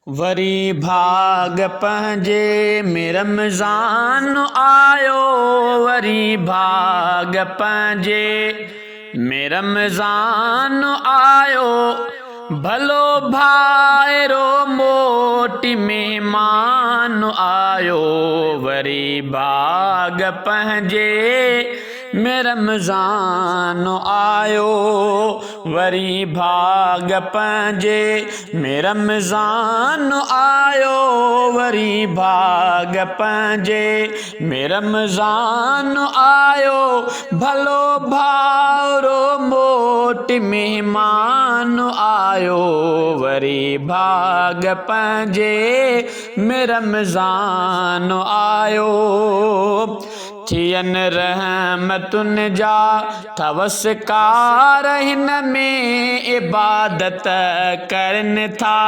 वरी भाग पंहिंजे में रमज़ान आयो, वरी भाग पंहिंजे में रमज़ान आयो। भलो भाइरो मोटी महिमान आयो, वरी भाग पंहिंजे में रमज़ान आयो, वरी भाग पंहिंजे में रमज़ान आयो, वरी भाग पंहिंजे में रमज़ान आयो। भलो भाउरो मोटी महिमान आयो, वरी भाग पंहिंजे में रमज़ान आयो। थियनि रहमतुनि जा ठवसकार हिन में इबादत करनि था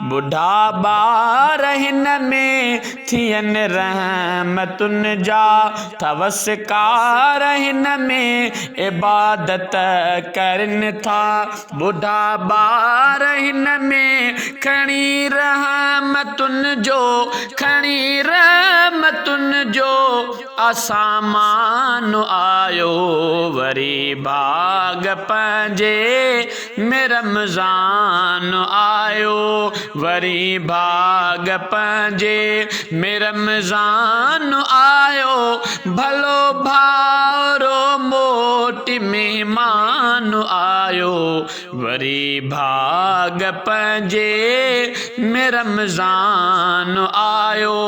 बुढ़ा ॿार हिन में। थियनि रहमतुनि जा ठवसकार हिन में इबादत करनि था बुढ़ा ॿार हिन में। खणी रहमतुनि जो, खणी रहमतुनि जो सामान आयो, वरी भाग पंहिंजे में रमज़ान आयो, वरी भाग पंहिंजे में रमज़ान आयो। भलो भाउरो मोटी महिमान आयो, वरी भाग पंहिंजे में रमज़ान आयो।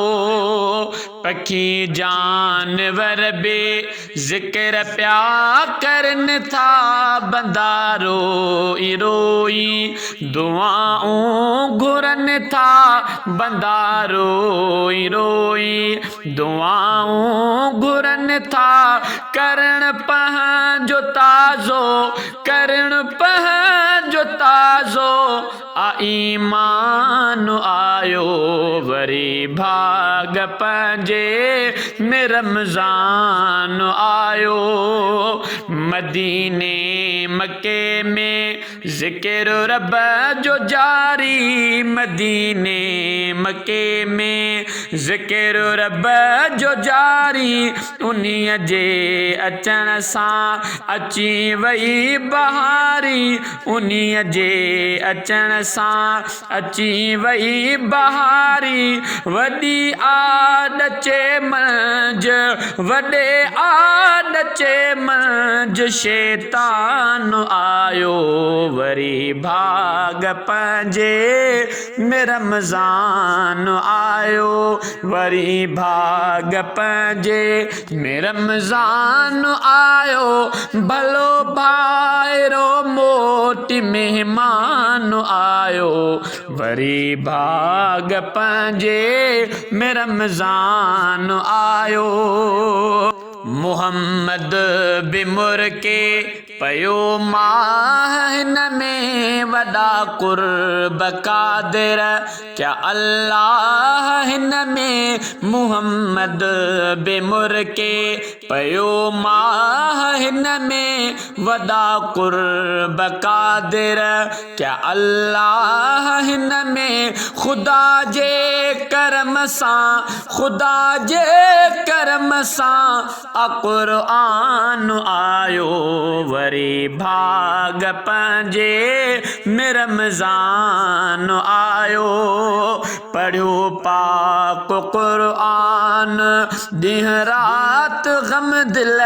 पखी जानवर बे ज़िक्र प्या करनि था बंदा रोई रोई दुआऊं घुरनि था बंदा रोई रोई दुआऊं घुरनि था। करण पंहिंजो ताज़ो, करण पंहिंजो ताज़ो ईमान आयो, वरी भाग पंहिंजे में रमज़ान आयो। मदीने मके में ज़िक्र रब जो जारी, मदीने मके में ज़िक्र रब जो जारी। उन्हीअ जे अचण सां अची वई बहारी, उन्हीअ जे अचण सां अची वई बहारी। वॾी आॾ चे मंझ, वॾे आॾ चे मंझ शैतान आयो, वरी भाग पंहिंजे में रमज़ान आयो, वरी भाग पंहिंजे में रमज़ान आयो। भलो भाइरो मोटी महिमान आयो, वरी भाग पंहिंजे में रमज़ान आयो। मुहम्मद बिमुर के पयो माह हिन में वॾा कुर्ब कादिर क्या अल्लाह हिन में। मुहम्मद बिमुर के पयो माह हिन में वॾा कुर्ब कादिर क्या अल्लाह हिन में। ख़ुदा जे करम सां, ख़ुदा जे करम सां क़ुरआन आयो, वरी भाग पंहिंजे में रमज़ान आयो। पढ़ियो पाक क़ुरआन ॾींहुं राति ग़म दिल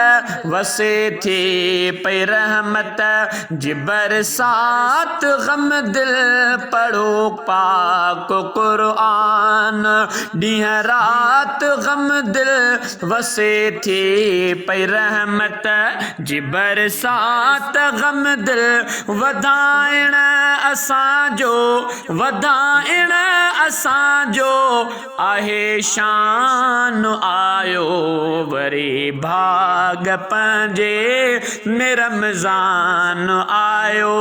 वसे थी पई रहमत जी बरसात ग़म दिल। पढ़ो पाक क़ुरआन ॾींहुं राति ग़म दिल वसे थी पई रहमत जी बरसात ग़म दिल। वधाइण असांजो, वधाइण असांजो आहे शान आयो, वरी भाग पंहिंजे में रमज़ान आयो,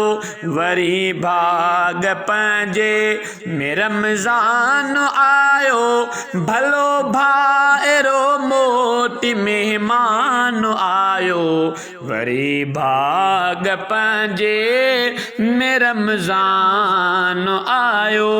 वरी भाग पंहिंजे में रमज़ान आयो। भलो भाइरो मोटी महिमान आयो, वरी भाग पंहिंजे में रमज़ान आयो।